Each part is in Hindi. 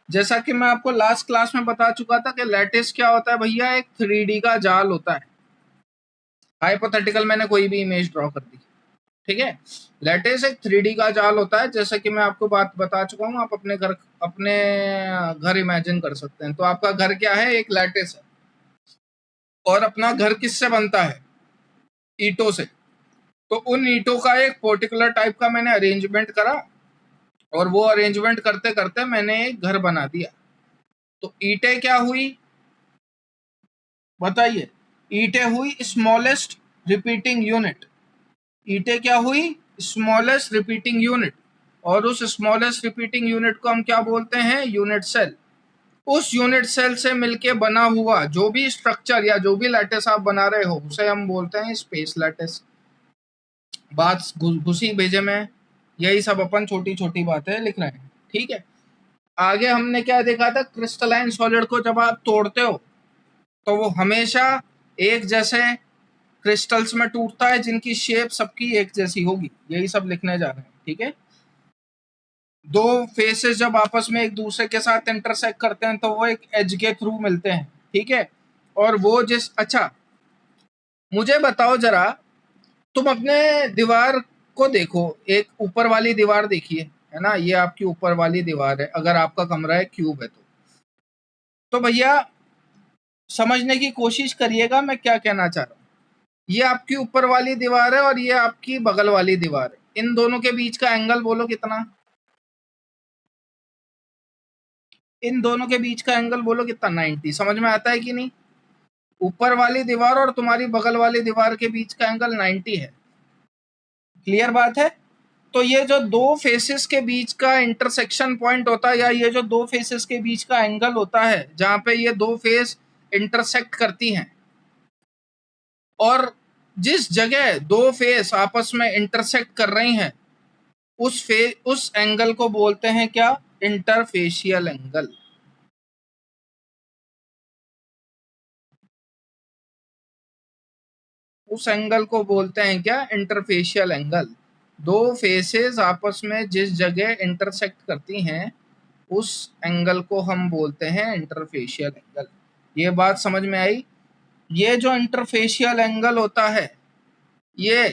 जैसा कि मैं आपको लास्ट क्लास में बता चुका था कि लैटिस क्या होता है भैया, एक 3D का जाल होता है। हाइपोथेटिकल मैंने कोई भी इमेज ड्रॉ कर दी, ठीक है। लैटिस एक 3D का जाल होता है, जैसा कि मैं आपको बात बता चुका हूँ। आप अपने घर इमेजिन कर सकते हैं। तो आपका घर क्या है, एक लैटिस है। और अपना घर किससे बनता है, ईंटों से। तो उन ईंटों का एक पर्टिकुलर टाइप का मैंने अरेंजमेंट करा, और वो अरेंजमेंट करते करते मैंने एक घर बना दिया। तो ईंटें क्या हुई बताइए, ईंटें हुई स्मॉलेस्ट रिपीटिंग यूनिट। ईंटें क्या हुई, स्मॉलेस्ट रिपीटिंग यूनिट। और उस स्मॉलेस्ट रिपीटिंग यूनिट को हम क्या बोलते हैं, यूनिट सेल। उस यूनिट सेल से मिलके बना हुआ जो भी स्ट्रक्चर या जो भी लैटिस आप बना रहे हो, उसे हम बोलते हैं स्पेस लैटिस। बात घुसी भेजे में, यही सब अपन छोटी छोटी बातें लिख रहे हैं, ठीक है। आगे हमने क्या देखा था, क्रिस्टलाइन सॉलिड को जब आप तोड़ते हो तो वो हमेशा एक जैसे क्रिस्टल्स में टूटता है, जिनकी शेप सबकी एक जैसी होगी। यही सब लिखने जा रहे हैं, ठीक है। दो फेसेस जब आपस में एक दूसरे के साथ इंटरसेक्ट करते हैं तो वो एक एज के थ्रू मिलते हैं, ठीक है। और वो अच्छा, मुझे बताओ जरा, तुम अपने दीवार को देखो, एक ऊपर वाली दीवार देखिए, है ना, ये आपकी ऊपर वाली दीवार है। अगर आपका कमरा है क्यूब है तो भैया समझने की कोशिश करिएगा मैं क्या कहना चाह रहा हूँ। ये आपकी ऊपर वाली दीवार है और ये आपकी बगल वाली दीवार है। इन दोनों के बीच का एंगल बोलो कितना, इन दोनों के बीच का एंगल बोलो कितना, 90। समझ में आता है कि नहीं। ऊपर वाली दीवार और तुम्हारी बगल वाली दीवार के बीच का एंगल 90 है। क्लियर बात है। तो ये जो दो फेसेस के बीच का इंटरसेक्शन पॉइंट होता है, या ये जो दो फेसेस के बीच का एंगल होता है, जहां पे ये दो फेस इंटरसेक्ट करती हैं, और जिस जगह दो फेस आपस में इंटरसेक्ट कर रही हैं, उस एंगल को बोलते हैं क्या, इंटरफेशियल एंगल। उस एंगल को बोलते हैं क्या, इंटरफेशियल एंगल। दो फेसेस आपस में जिस जगह इंटरसेक्ट करती हैं, उस एंगल को हम बोलते हैं इंटरफेशियल एंगल। ये बात समझ में आई। ये जो इंटरफेशियल एंगल होता है, ये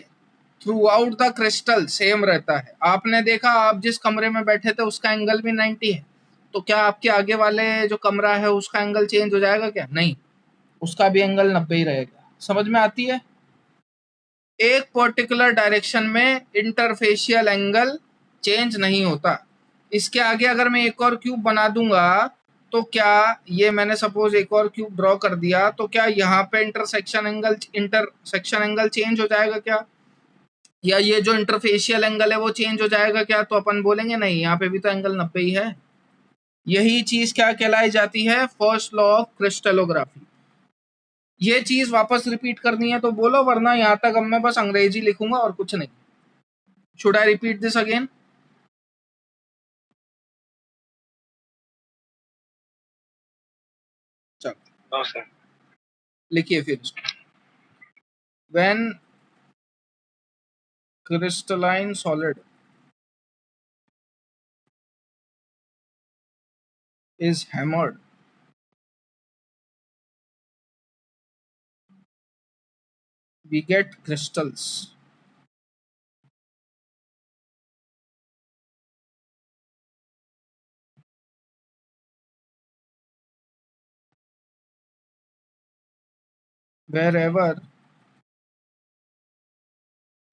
through out the crystal same रहता है। आपने देखा, आप जिस कमरे में बैठे थे उसका एंगल भी 90 है। तो क्या आपके आगे वाले जो कमरा है उसका एंगल चेंज हो जाएगा क्या, नहीं, उसका भी एंगल 90 ही रहेगा। समझ में आती है। एक पर्टिकुलर डायरेक्शन में इंटरफेशियल एंगल चेंज नहीं होता। इसके आगे अगर मैं एक और क्यूब बना दूंगा, तो क्या, ये मैंने सपोज एक और क्यूब ड्रॉ कर दिया, तो क्या यहाँ पे इंटरसेक्शन एंगल चेंज हो जाएगा क्या, या ये जो इंटरफेशियल एंगल है वो चेंज हो जाएगा क्या। तो अपन बोलेंगे नहीं, यहाँ पे भी तो एंगल 90 ही है। यही चीज क्या कहलाई जाती है, फर्स्ट लॉ ऑफ क्रिस्टलोग्राफी। ये चीज वापस रिपीट करनी है तो बोलो, वरना यहाँ तक अब मैं बस अंग्रेजी लिखूंगा और कुछ नहीं। Should I repeat this again. चलो लिखिए फिर। When crystalline solid is hammered, we get crystals. Wherever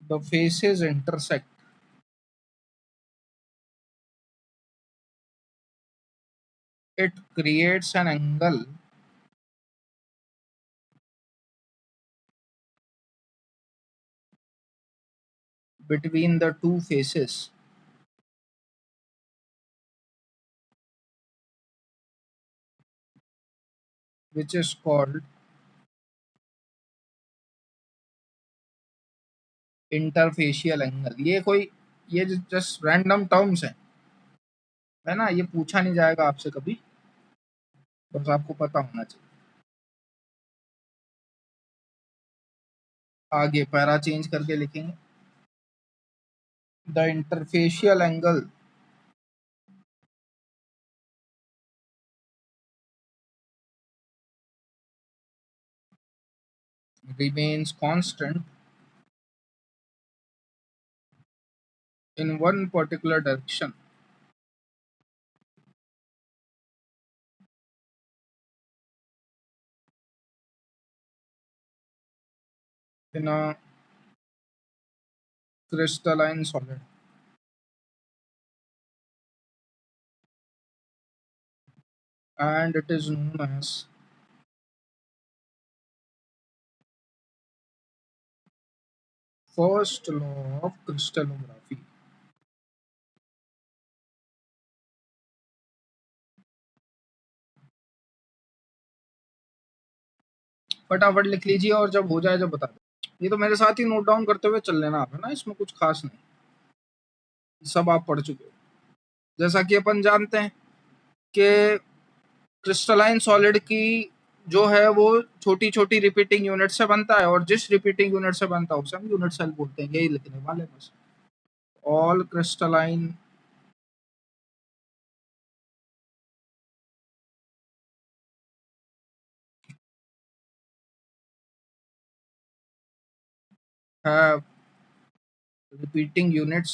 the faces intersect, it creates an angle between the two faces, which is called interfacial angle. ये जस्ट रैंडम टर्म्स है ना, ये पूछा नहीं जाएगा आपसे कभी, बस आपको पता होना चाहिए। आगे पैरा चेंज करके लिखेंगे, the interfacial angle remains constant in one particular direction in a crystalline solid, and it is known as first law of crystallography. फटाफट लिख लीजिए और जब हो जाए जब बता दो। ये तो मेरे साथ ही नोट डाउन करते हुए चल लेना आप, है ना, इसमें कुछ खास नहीं, सब आप पढ़ चुके हो। जैसा कि अपन जानते हैं कि क्रिस्टलाइन सॉलिड की जो है वो छोटी छोटी रिपीटिंग यूनिट से बनता है, और जिस रिपीटिंग यूनिट से बनता है उसे हम यूनिट सेल बोलते हैं। यही लिखने वाले बस। All crystalline have repeating units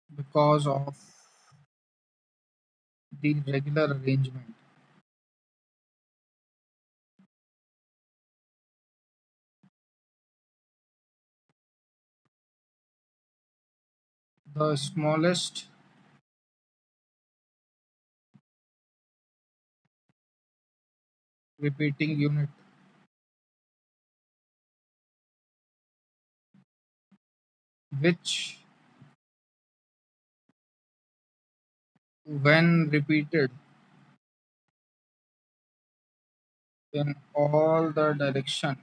because of the regular arrangement. The smallest repeating unit which, when repeated in all the direction,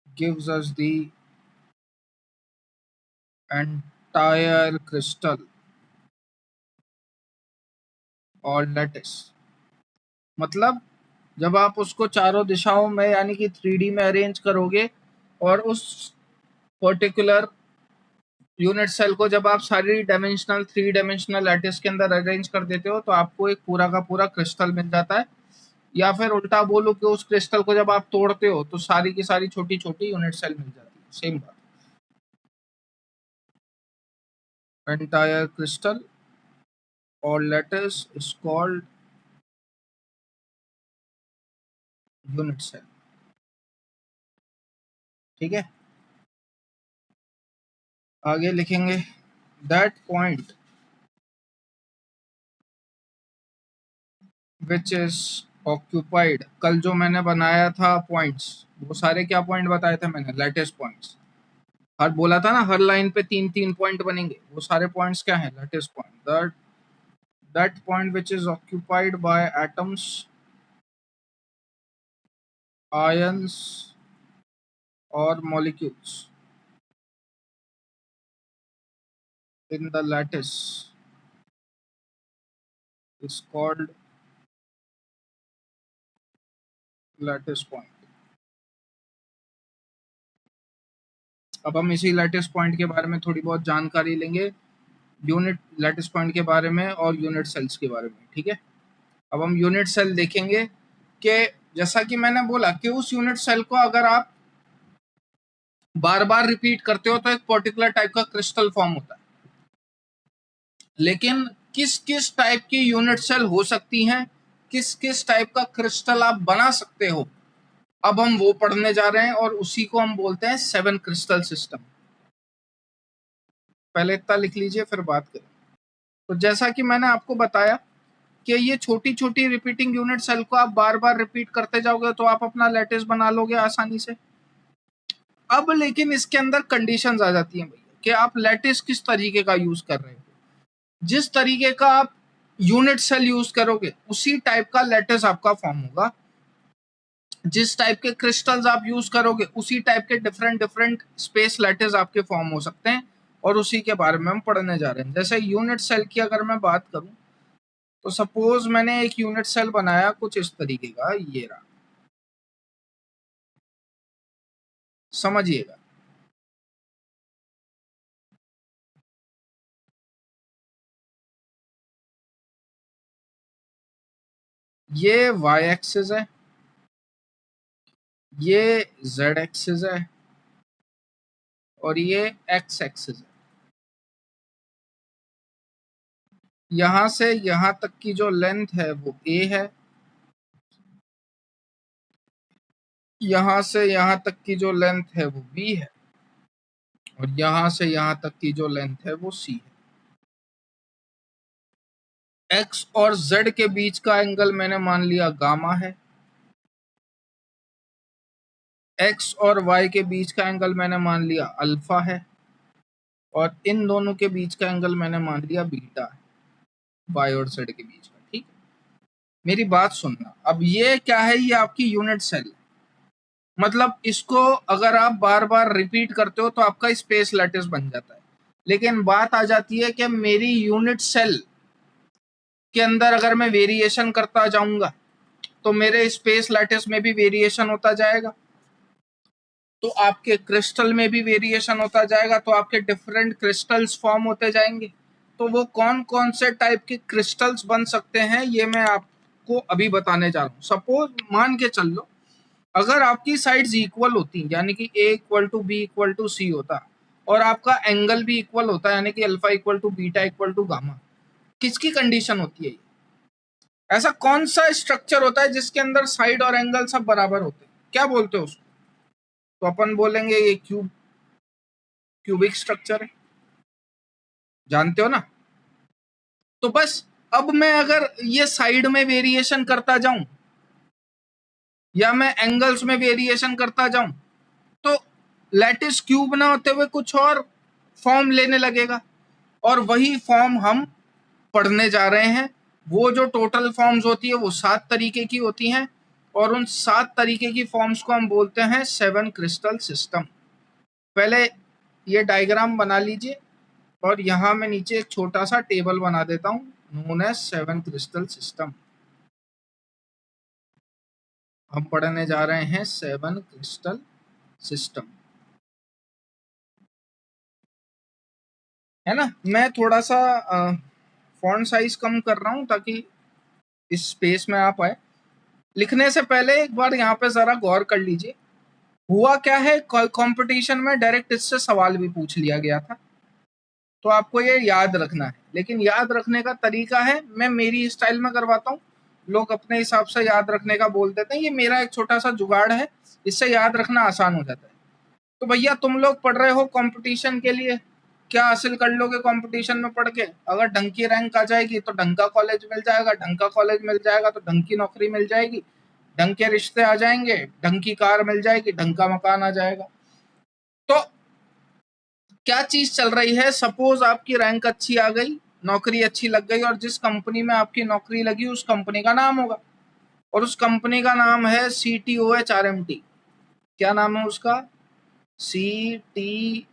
gives us the entire crystal or lattice। मतलब जब आप उसको चारों दिशाओं में यानी कि 3D में अरेंज करोगे, और उस पर्टिकुलर यूनिट सेल को जब आप सारी डायमेंशनल 3 डायमेंशनल लैटिस के अंदर अरेंज कर देते हो, तो आपको एक पूरा का पूरा क्रिस्टल मिल जाता है। या फिर उल्टा बोलो कि उस क्रिस्टल को जब आप तोड़ते हो तो सारी की सारी छोटी छोटी यूनिट सेल मिल जाती है। सेम बात। एंटायर क्रिस्टल और lattice is called unit cell. ठीक है, आगे लिखेंगे that point which is occupied. कल जो मैंने बनाया था पॉइंट्स, वो सारे क्या पॉइंट बताए थे मैंने? Lattice points. हर बोला था ना हर लाइन पे 3 3 पॉइंट बनेंगे, वो सारे पॉइंट्स क्या हैं? Lattice point. That point which is occupied by atoms, ions और molecules in the lattice is called lattice point। अब हम इसी लैटिस पॉइंट के बारे में थोड़ी बहुत जानकारी लेंगे, यूनिट लैटिस पॉइंट के बारे में और यूनिट सेल्स के बारे में। ठीक है, अब हम यूनिट सेल देखेंगे कि जैसा कि मैंने बोला कि उस यूनिट सेल को अगर आप बार बार रिपीट करते हो तो एक पर्टिकुलर टाइप का क्रिस्टल फॉर्म होता है। लेकिन किस किस टाइप की यूनिट सेल हो सकती हैं, किस किस टाइप का क्रिस्टल आप बना सकते हो, अब हम वो पढ़ने जा रहे हैं, और उसी को हम बोलते हैं 7 क्रिस्टल सिस्टम। पहले इतना लिख लीजिए फिर बात करें। तो जैसा कि मैंने आपको बताया कि ये छोटी छोटी रिपीटिंग यूनिट सेल को आप बार बार रिपीट करते जाओगे तो आप अपना लैटिस बना लोगे आसानी से। अब लेकिन इसके अंदर कंडीशंस आ जाती हैं भैया कि आप लैटिस किस तरीके का यूज कर रहे हो। जिस तरीके का आप यूनिट सेल यूज करोगे उसी टाइप का लैटिस आपका फॉर्म होगा। जिस टाइप के क्रिस्टल्स आप यूज करोगे उसी टाइप के डिफरेंट डिफरेंट स्पेस लैटिस आपके फॉर्म हो सकते हैं, और उसी के बारे में हम पढ़ने जा रहे हैं। जैसे यूनिट सेल की अगर मैं बात करूं, तो सपोज मैंने एक यूनिट सेल बनाया कुछ इस तरीके का, ये रहा, समझिएगा। ये y एक्सिस है, ये z एक्सिस है और ये x एक्सिस है। यहां से यहां तक की जो लेंथ है वो a है, यहां से यहां तक की जो लेंथ है वो b है और यहां से यहां तक की जो लेंथ है वो c है। x और z के बीच का एंगल मैंने मान लिया गामा है, x और y के बीच का एंगल मैंने मान लिया अल्फा है और इन दोनों के बीच का एंगल मैंने मान लिया बीटा है, y और z के बीच का। ठीक, मेरी बात सुनना। अब ये क्या है, ये आपकी यूनिट सेल है। मतलब इसको अगर आप बार बार रिपीट करते हो तो आपका स्पेस लैटिस बन जाता है। लेकिन बात आ जाती है कि मेरी यूनिट सेल के अंदर अगर मैं वेरिएशन करता जाऊंगा तो मेरे स्पेस लैटिस में भी वेरिएशन होता जाएगा, तो आपके क्रिस्टल में भी वेरिएशन होता जाएगा, तो आपके डिफरेंट क्रिस्टल्स फॉर्म होते जाएंगे। तो वो कौन कौन से टाइप के क्रिस्टल्स बन सकते हैं ये मैं आपको अभी बताने जा रहा हूँ। सपोज मान के चल लो अगर आपकी साइड्स इक्वल होती, यानी कि a equal to B equal to C होता और आपका एंगल भी इक्वल होता, यानी कि alpha equal to beta equal to gamma, किसकी कंडीशन होती है ये? ऐसा कौन सा स्ट्रक्चर होता है जिसके अंदर साइड और एंगल सब बराबर होते हैं? क्या बोलते हो उसको? तो अपन बोलेंगे ये क्यूबिक स्ट्रक्चर है, जानते हो ना। तो बस अब मैं अगर ये साइड में वेरिएशन करता जाऊं या मैं एंगल्स में वेरिएशन करता जाऊं तो लैटिस क्यूब ना होते हुए कुछ और फॉर्म लेने लगेगा, और वही फॉर्म हम पढ़ने जा रहे हैं। वो जो टोटल फॉर्म्स होती है वो 7 तरीके की होती हैं और उन 7 तरीके की फॉर्म्स को हम बोलते हैं 7 क्रिस्टल सिस्टम। पहले ये डायग्राम बना लीजिए और यहाँ मैं नीचे एक छोटा सा टेबल बना देता हूँ, नोन एज 7 क्रिस्टल सिस्टम। हम पढ़ने जा रहे हैं 7 क्रिस्टल सिस्टम, है ना। मैं थोड़ा सा फॉन्ट साइज कम कर रहा हूँ ताकि इस स्पेस में आ पाए। लिखने से पहले एक बार यहाँ पे जरा गौर कर लीजिए, हुआ क्या है, कंपटीशन में डायरेक्ट इससे सवाल भी पूछ लिया गया था, तो आपको ये याद रखना है। लेकिन याद रखने का तरीका है, मैं मेरी स्टाइल में करवाता हूँ, लोग अपने हिसाब से याद रखने का बोल देते हैं। ये मेरा एक छोटा सा जुगाड़ है, इससे याद रखना आसान हो जाता है। तो भैया तुम लोग पढ़ रहे हो कंपटीशन के लिए, क्या हासिल कर लोगे कंपटीशन में पढ़ के? अगर ढंग की रैंक आ जाएगी तो ढंग का कॉलेज मिल जाएगा, ढंग का कॉलेज मिल जाएगा तो ढंग की नौकरी मिल जाएगी, ढंग के रिश्ते आ जाएंगे, ढंग की कार मिल जाएगी, ढंग का मकान आ जाएगा। तो क्या चीज चल रही है, सपोज आपकी रैंक अच्छी आ गई, नौकरी अच्छी लग गई और जिस कंपनी में आपकी नौकरी लगी उस कंपनी का नाम होगा और उस कंपनी का नाम है CTOHRMT। क्या नाम है उसका? CTOHRMT।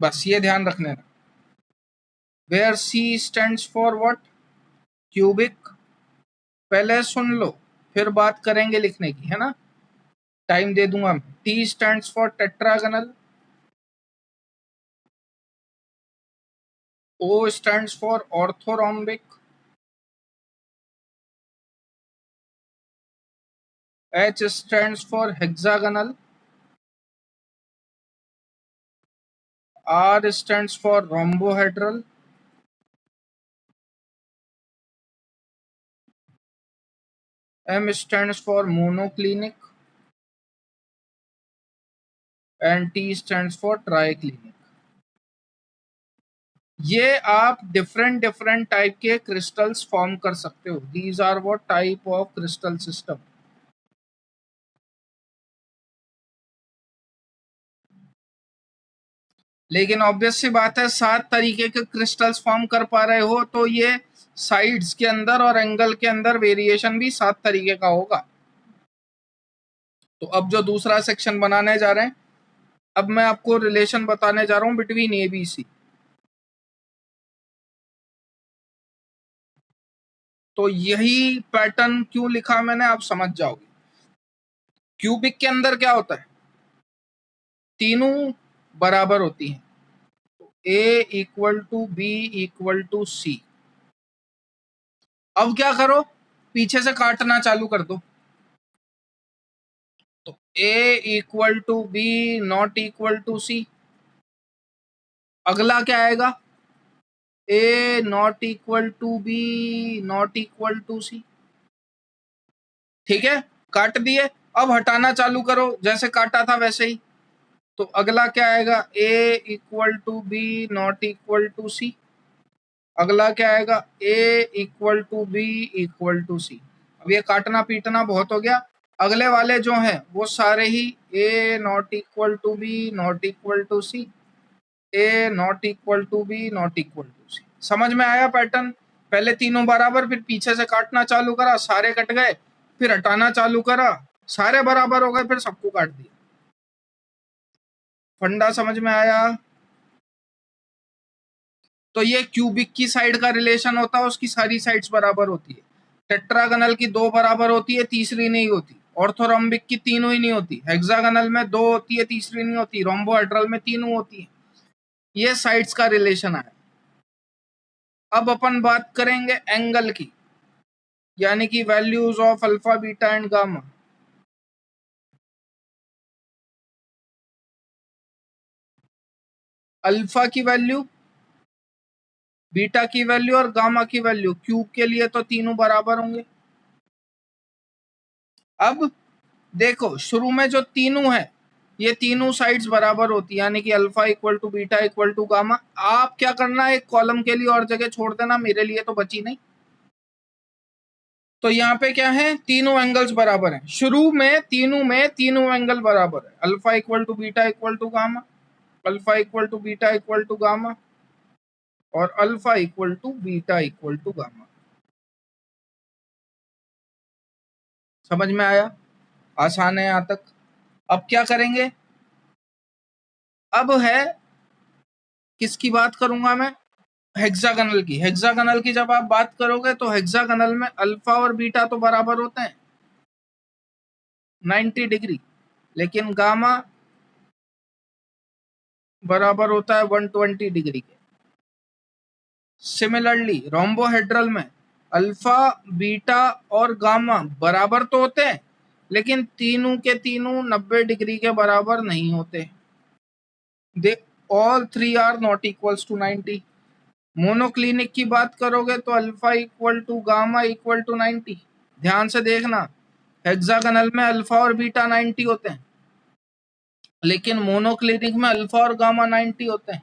बस ये ध्यान रखने का। Where C stands for what? Cubic. पहले सुन लो फिर बात करेंगे लिखने की, है ना, टाइम दे दूंगा मैं। T stands for tetragonal, O stands for orthorhombic, H stands for hexagonal, R stands for rhombohedral, M stands for monoclinic, and T stands for triclinic। ये आप डिफरेंट डिफरेंट टाइप के क्रिस्टल्स फॉर्म कर सकते हो। These are what type of crystal system. लेकिन ऑब्वियस सी बात है 7 तरीके के क्रिस्टल्स फॉर्म कर पा रहे हो तो ये साइड्स के अंदर और एंगल के अंदर वेरिएशन भी 7 तरीके का होगा। तो अब जो दूसरा सेक्शन बनाने जा रहे हैं, अब मैं आपको रिलेशन बताने जा रहा हूं बिटवीन ABC। तो यही पैटर्न क्यों लिखा मैंने आप समझ जाओगे। क्यूबिक के अंदर क्या होता है, तीनों बराबर होती हैं, तो A equal to B equal to C। अब क्या करो, पीछे से काटना चालू कर दो। तो A equal to B not equal to C। अगला क्या आएगा, A not equal to B not equal to C। ठीक है, काट दिए। अब हटाना चालू करो, जैसे काटा था वैसे ही। तो अगला क्या आएगा, A equal to B not equal to C। अगला क्या आएगा, A equal to B equal to C। अब ये काटना पीटना बहुत हो गया। अगले वाले जो हैं वो सारे ही A not equal to B not equal to C, A not equal to B not equal to C। समझ में आया पैटर्न? पहले तीनों बराबर, फिर पीछे से काटना चालू करा, सारे कट गए, फिर हटाना चालू करा, सारे बराबर हो गए, फिर सबको काट दिया। फंडा समझ में आया? तो ये क्यूबिक की साइड का रिलेशन होता है, उसकी सारी साइड्स बराबर होती है। टेट्रागनल की 2 बराबर होती है, तीसरी नहीं होती। ऑर्थोरोम्बिक की तीनों ही नहीं होती। हेक्सागनल में 2 होती है, तीसरी नहीं होती। रोम्बोहेड्रल में तीनों होती है। ये साइड्स का रिलेशन है। अब अपन बात करेंगे एंगल की, यानी कि values of alpha beta and gamma. Alpha की वैल्यू, बीटा की वैल्यू और गामा की वैल्यू, क्यूब के लिए तो तीनों बराबर होंगे। अब देखो, शुरू में जो तीनों है, ये तीनों साइड्स बराबर होती है, यानी कि alpha equal to beta equal to gamma. आप क्या करना, एक कॉलम के लिए और जगह छोड़ देना, मेरे लिए तो बची नहीं। तो यहाँ पे क्या है, तीनों एंगल्स बराबर हैं। शुरू में तीनों एंगल बराबर है। Alpha equal to beta equal to gamma, alpha equal to beta equal to gamma, और alpha equal to beta equal to gamma. समझ में आया? आसान है यहाँ तक। अब क्या करेंगे, अब है, किसकी बात करूंगा मैं, हेक्सागनल की। हेक्सागनल की जब आप बात करोगे तो हेक्सागनल में अल्फा और बीटा तो बराबर होते हैं 90 डिग्री, लेकिन गामा बराबर होता है 120 डिग्री के। सिमिलरली रोम्बोहेड्रल में अल्फा, बीटा और गामा बराबर तो होते हैं, लेकिन तीनों के तीनों 90 डिग्री के बराबर नहीं होते। They all three are not equals to 90। Monoclinic की बात करोगे तो alpha equal to gamma equal to 90। ध्यान से देखना, हेक्सागनल में अल्फा और बीटा 90 होते हैं, लेकिन मोनोक्लिनिक में अल्फा और गामा 90 होते हैं,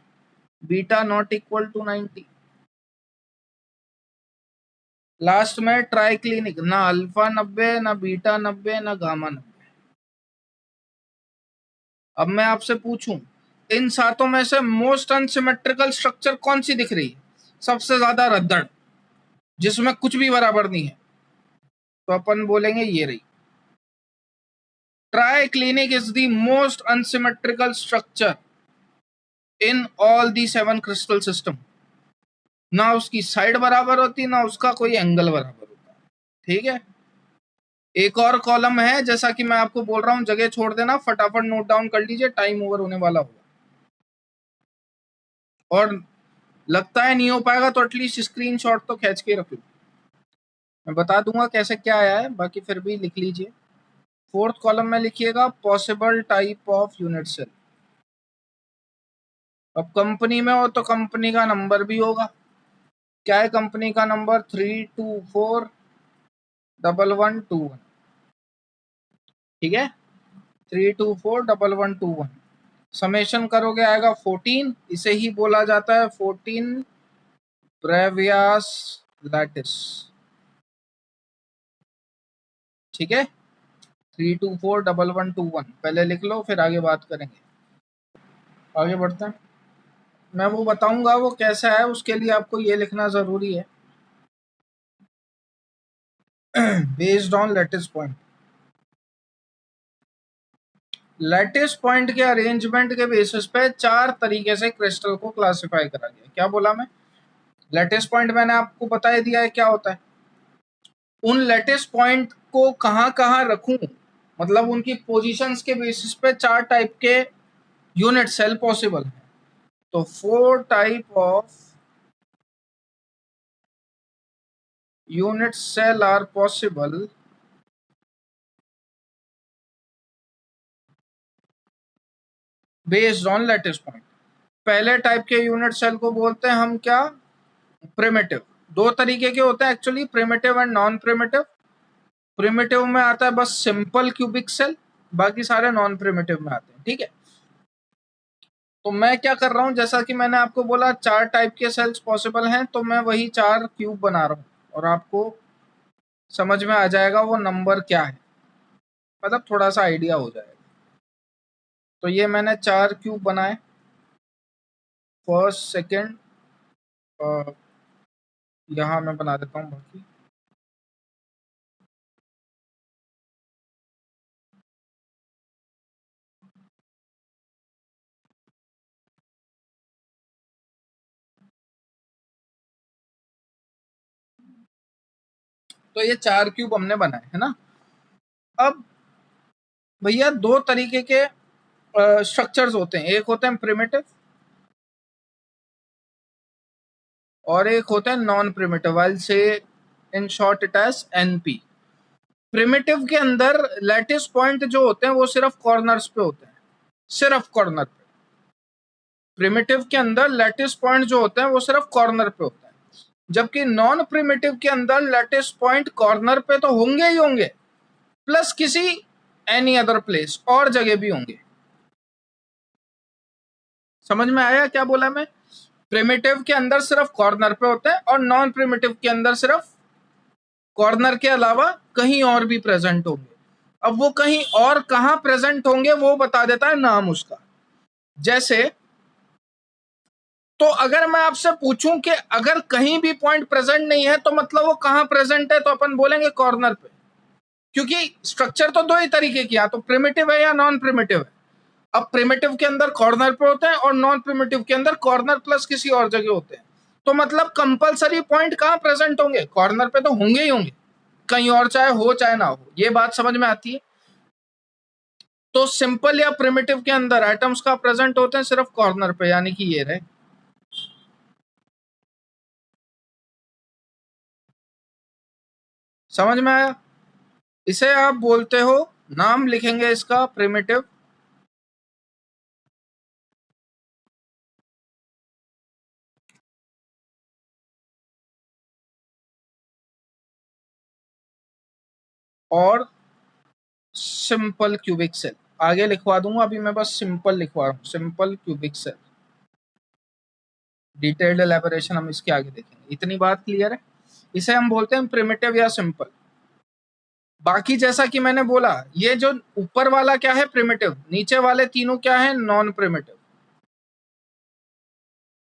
beta not equal to 90। Last में ट्राइक्लिनिक, ना अल्फा 90, ना बीटा 90, ना गामा 90। अब मैं आपसे पूछूं, इन सातों में से मोस्ट अनसिमेट्रिकल स्ट्रक्चर कौन सी दिख रही है, सबसे ज्यादा रद्दड़, जिसमें कुछ भी बराबर नहीं है? तो अपन बोलेंगे ये रही। Triclinic is the most unsymmetrical structure in all the 7 crystal system. ना उसकी साइड बराबर होती, ना उसका कोई एंगल बराबर होता। ठीक है, एक और कॉलम है, जैसा कि मैं आपको बोल रहा हूं, जगह छोड़ देना, फटाफट नोट डाउन कर लीजिए, टाइम ओवर होने वाला होगा। और लगता है नहीं हो पाएगा तो एटलीस्ट स्क्रीनशॉट तो खींच के रख लो। मैं बता दूंगा कैसे क्या आया है, बाकी फिर भी लिख लीजिए। 4th कॉलम में लिखिएगा possible type of unit cell. अब कंपनी में हो तो कंपनी का नंबर भी होगा। क्या है कंपनी का नंबर, 32411121। ठीक है, 32411121। समेशन करोगे आएगा 14। इसे ही बोला जाता है 14 ब्रेवियास लैटिस। ठीक है, 32411121 पहले लिख लो, फिर आगे बात करेंगे। आगे बढ़ते हैं, मैं वो बताऊंगा वो कैसा है, उसके लिए आपको ये लिखना जरूरी है। Based on lattice point. Lattice point के अरेंजमेंट के बेसिस पे 4 तरीके से क्रिस्टल को क्लासिफाई करा गया। क्या बोला मैं, लैटिस पॉइंट मैंने आपको बता दिया है क्या होता है। उन लैटिस पॉइंट को कहाँ कहाँ रखूं, मतलब उनकी पोजीशंस के बेसिस पे 4 टाइप के यूनिट सेल पॉसिबल है। तो 4 type of unit cell are possible based on lattice point. पहले टाइप के यूनिट सेल को बोलते हैं हम क्या, प्रिमिटिव। दो तरीके के होते हैं actually, primitive and non primitive. Primitive में आता है बस सिंपल क्यूबिक सेल, बाकी सारे नॉन प्रिमिटिव में आते हैं, ठीक है। तो मैं क्या कर रहा हूं, जैसा कि मैंने आपको बोला 4 टाइप के सेल्स पॉसिबल हैं, तो मैं वही 4 क्यूब बना रहा हूं और आपको समझ में आ जाएगा वो नंबर क्या है, मतलब थोड़ा सा आइडिया हो जाएगा। तो ये मैंने 4 क्यूब बनाए, फर्स्ट सेकेंड, यहाँ मैं बना देता हूँ बाकी। तो ये 4 क्यूब हमने बनाए है ना। अब भैया दो तरीके के स्ट्रक्चर्स होते हैं, एक होते हैं प्रिमिटिव और एक होते हैं non primitive. I will say in short it as NP. Primitive के अंदर लैटिस पॉइंट जो होते हैं वो सिर्फ कॉर्नर्स पे होते हैं, सिर्फ कॉर्नर पे। प्रिमिटिव के अंदर लैटिस पॉइंट जो होते हैं वो सिर्फ कॉर्नर पे होते हैं, जबकि नॉन प्रिमिटिव के अंदर लैटिस पॉइंट कॉर्नर पे तो होंगे ही होंगे, प्लस किसी एनी अदर प्लेस और जगह भी होंगे। समझ में आया क्या बोला मैं? प्रिमिटिव के अंदर सिर्फ कॉर्नर पे होते हैं और नॉन प्रिमिटिव के अंदर सिर्फ कॉर्नर के अलावा कहीं और भी प्रेजेंट होंगे। अब वो कहीं और कहां प्रेजेंट होंगे वो बता देता है नाम उसका। जैसे तो अगर मैं आपसे पूछूं कि अगर कहीं भी पॉइंट प्रेजेंट नहीं है तो मतलब वो कहां प्रेजेंट है, तो अपन बोलेंगे कॉर्नर पे, क्योंकि स्ट्रक्चर तो दो ही तरीके की, या तो प्रिमिटिव है या नॉन प्रिमिटिव है। अब प्रिमिटिव के अंदर कॉर्नर पे होते हैं और नॉन प्रिमिटिव के अंदर कॉर्नर प्लस किसी और जगह होते हैं। तो मतलब कंपलसरी पॉइंट कहां प्रेजेंट होंगे, कॉर्नर पे तो होंगे ही होंगे, कहीं और चाहे हो चाहे ना हो। ये बात समझ में आती है? तो सिंपल या प्रिमिटिव के अंदर एटम्स का प्रेजेंट होते हैं सिर्फ कॉर्नर पे, यानी कि ये रहे। समझ में आया? इसे आप बोलते हो, नाम लिखेंगे इसका प्रिमिटिव, और सिंपल क्यूबिक सेल। आगे लिखवा दूंगा, अभी मैं बस सिंपल लिखवा रहा हूँ, simple cubic cell. Detailed elaboration हम इसके आगे देखेंगे। इतनी बात क्लियर है? इसे हम बोलते हैं प्रिमिटिव या सिंपल। बाकी जैसा कि मैंने बोला, ये जो ऊपर वाला क्या है, प्रिमिटिव, नीचे वाले तीनों क्या है, नॉन प्रिमिटिव।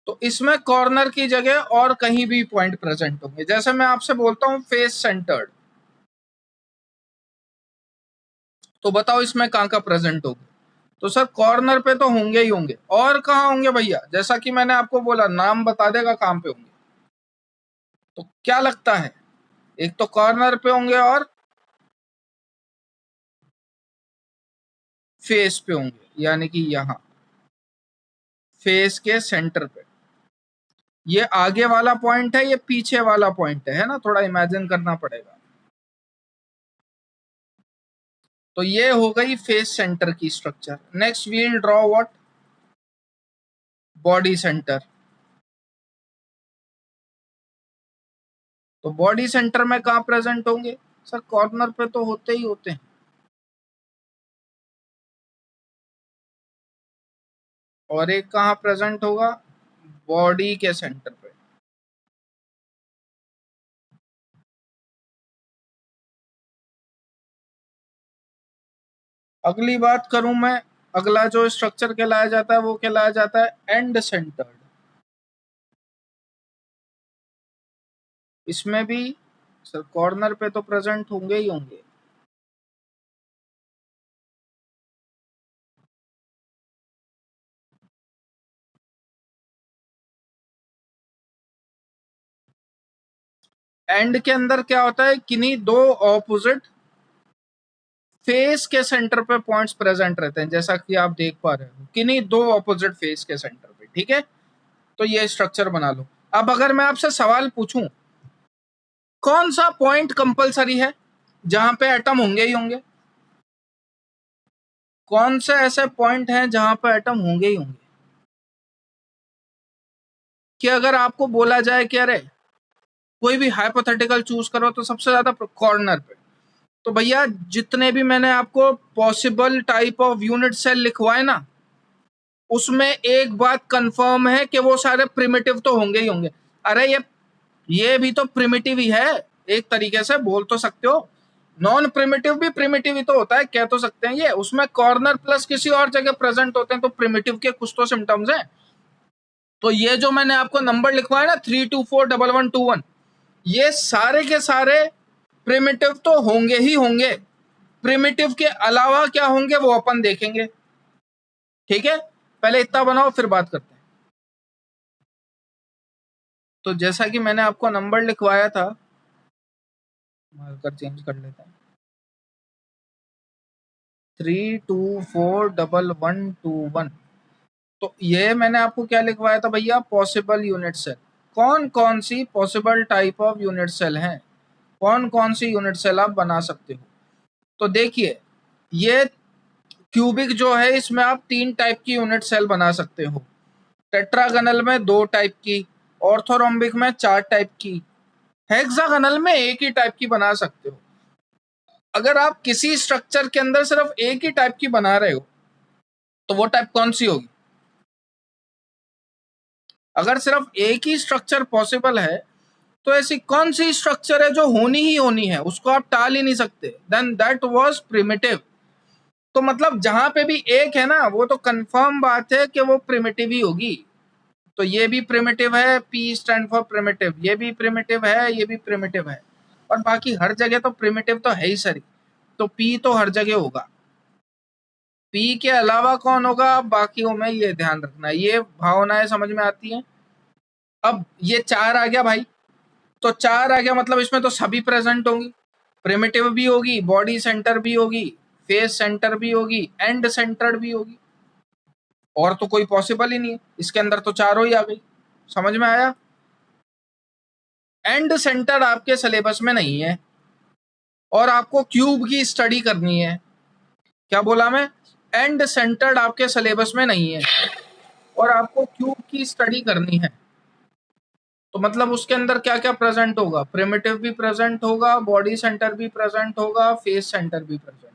तो इसमें कॉर्नर की जगह और कहीं भी पॉइंट प्रेजेंट होंगे। जैसे मैं आपसे बोलता हूं फेस सेंटर्ड, तो बताओ इसमें कहां का प्रेजेंट होगा? तो सर कॉर्नर पे तो होंगे ही होंगे, और कहां होंगे भैया? जैसा कि मैंने आपको बोला, नाम बता देगा कहां पे होंगे। तो क्या लगता है, एक तो कॉर्नर पे होंगे और फेस पे होंगे, यानी कि यहां फेस के सेंटर पे। ये आगे वाला पॉइंट है, ये पीछे वाला पॉइंट है ना, थोड़ा इमेजिन करना पड़ेगा। तो ये हो गई फेस सेंटर की structure. Next we'll draw what, body centre. तो बॉडी सेंटर में कहां प्रेजेंट होंगे? सर कॉर्नर पे तो होते ही होते हैं। और एक कहां प्रेजेंट होगा? बॉडी के सेंटर पे। अगली बात करूं मैं, अगला जो स्ट्रक्चर कहलाया जाता है वो कहलाया जाता है एंड सेंटर्ड। इसमें भी सर कॉर्नर पे तो प्रेजेंट होंगे ही होंगे। एंड के अंदर क्या होता है, किन्हीं दो ऑपोजिट फेस के सेंटर पे पॉइंट्स प्रेजेंट रहते हैं, जैसा कि आप देख पा रहे हो, किन्हीं दो ऑपोजिट फेस के सेंटर पे, ठीक है। तो ये स्ट्रक्चर बना लो। अब अगर मैं आपसे सवाल पूछूं, कौन सा पॉइंट कंपलसरी है जहां पे एटम होंगे ही होंगे? कौन से ऐसे पॉइंट हैं जहां पे एटम होंगे ही होंगे? कि अगर आपको बोला जाए कि अरे कोई भी हाइपोथेटिकल चूज करो तो सबसे ज्यादा कॉर्नर पे, तो भैया जितने भी मैंने आपको possible type of unit cell लिखवाए ना, उसमें एक बात कंफर्म है कि वो सारे प्रिमिटिव तो होंगे ही होंगे। अरे ये भी तो प्रिमिटिव ही है, एक तरीके से बोल तो सकते हो। नॉन प्रिमिटिव भी प्रिमिटिव ही तो होता है, कह तो सकते हैं। ये उसमें कॉर्नर प्लस किसी और जगह प्रेजेंट होते हैं, तो प्रिमिटिव के कुछ तो सिम्टम्स हैं। तो ये जो मैंने आपको नंबर लिखवाया ना 3241121, ये सारे के सारे प्रिमिटिव तो होंगे ही होंगे। प्रिमिटिव के अलावा क्या होंगे वो अपन देखेंगे, ठीक है? पहले इतना बनाओ फिर बात करते हैं। तो जैसा कि मैंने आपको नंबर लिखवाया था, मार्कर चेंज कर लेते हैं, 3241121। तो ये मैंने आपको क्या लिखवाया था भैया? Possible unit cell. कौन कौन सी possible type of unit cell हैं, कौन कौन सी यूनिट सेल आप बना सकते हो? तो देखिए, ये क्यूबिक जो है इसमें आप 3 टाइप की यूनिट सेल बना सकते हो, टेट्रागनल में 2 टाइप की, ऑर्थोरोम्बिक में 4 टाइप की, हेक्सागनल में एक ही टाइप की बना सकते हो। अगर आप किसी स्ट्रक्चर के अंदर सिर्फ एक ही टाइप की बना रहे हो तो वो टाइप कौन सी होगी? अगर सिर्फ एक ही स्ट्रक्चर पॉसिबल है तो ऐसी कौन सी स्ट्रक्चर है जो होनी ही होनी है, उसको आप टाल ही नहीं सकते? Then that was primitive. तो मतलब जहां पे भी एक है ना, वो तो कंफर्म बात है कि वो प्रिमिटिव ही होगी। तो ये भी प्रिमिटिव है, पी स्टैंड फॉर प्रिमिटिव, ये भी प्रिमिटिव है, ये भी प्रिमिटिव है, और बाकी हर जगह तो प्रिमिटिव तो है ही सर। तो पी तो हर जगह होगा। पी के अलावा कौन होगा बाकियों में, ये ध्यान रखना, ये भावनाएं समझ में आती हैं। अब ये 4 आ गया भाई, तो 4 आ गया मतलब इसमें तो सभी प्रेजेंट होंगी। प्रिमिटिव भी होगी, बॉडी सेंटर भी होगी, फेस सेंटर भी होगी, एंड सेंटर्ड भी होगी, और तो कोई पॉसिबल ही नहीं है। इसके अंदर तो चारों ही आ गई। समझ में आया? एंड सेंटर आपके सिलेबस में नहीं है, और आपको क्यूब की स्टडी करनी है। क्या बोला मैं? एंड सेंटर्ड आपके सिलेबस में नहीं है और आपको क्यूब की स्टडी करनी है। तो मतलब उसके अंदर क्या क्या प्रेजेंट होगा? प्रिमिटिव भी प्रेजेंट होगा, बॉडी सेंटर भी प्रेजेंट होगा, फेस सेंटर भी प्रेजेंट।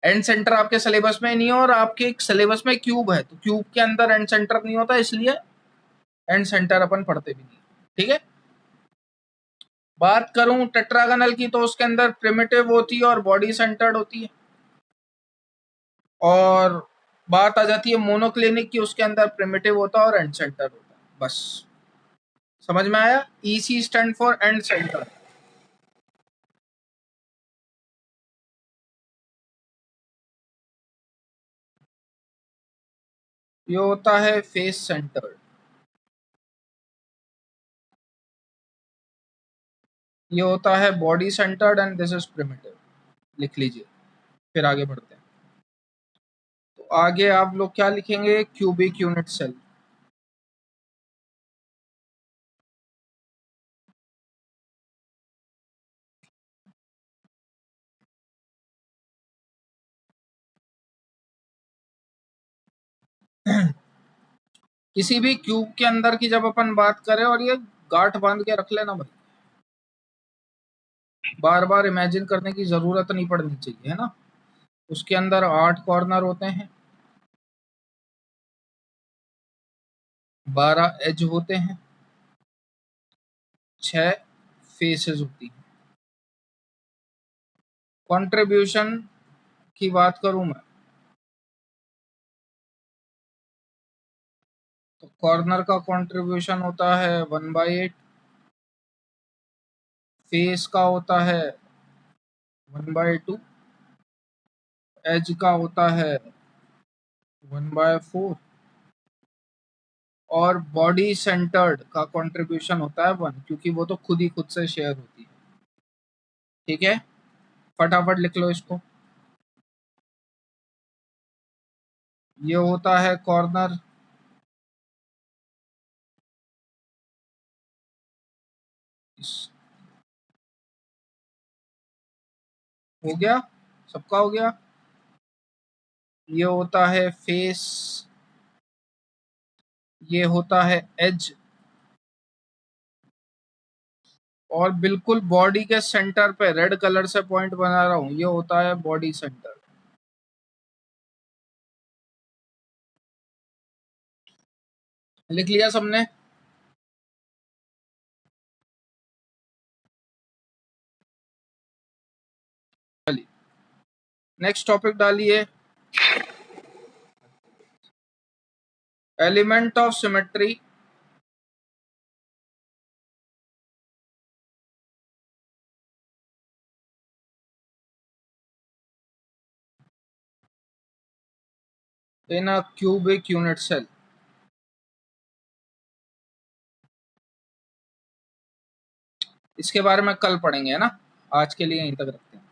एंड सेंटर आपके सिलेबस में नहीं है, और आपके सिलेबस में क्यूब है, तो क्यूब के अंदर एंड सेंटर नहीं होता, इसलिए एंड सेंटर अपन पढ़ते भी नहीं। ठीक है? बात करूं टेट्रागनल की, तो उसके अंदर प्रिमिटिव होती है और बॉडी सेंटर्ड होती है। और बात आ जाती है मोनोक्लिनिक की, उसके अंदर प्रिमिटिव होता है और एंड सेंटर होता है। बस समझ में आया? EC stand for and centre. ये होता है फेस सेंटर्ड, ये होता है body centred, and this is primitive. लिख लीजिए, फिर आगे बढ़ते हैं। तो आगे आप लोग क्या लिखेंगे? Cubic unit cell. किसी भी क्यूब के अंदर की जब अपन बात करें, और ये गांठ बांध के रख लेना भाई, बार बार इमेजिन करने की जरूरत नहीं पड़नी चाहिए, है ना? उसके अंदर 8 कॉर्नर होते हैं, 12 एज होते हैं, 6 फेसेस होती हैं। कंट्रीब्यूशन की बात करूं मैं, तो कॉर्नर का कंट्रीब्यूशन होता है 1/8, फेस का होता है 1/2, एज का होता है 1/4, और बॉडी सेंटर्ड का कंट्रीब्यूशन होता है 1, क्योंकि वो तो खुद ही खुद से शेयर होती है। ठीक है? फटाफट लिख लो इसको। ये होता है कॉर्नर, हो गया, सबका हो गया। ये होता है फेस, ये होता है एज, और बिल्कुल बॉडी के सेंटर पे रेड कलर से पॉइंट बना रहा हूं, ये होता है बॉडी सेंटर। लिख लिया सबने? चलिए नेक्स्ट टॉपिक डालिए। Element of symmetry. In a cubic unit cell. इसके बारे में कल पढ़ेंगे, है ना? आज के लिए यहीं तक रखते हैं।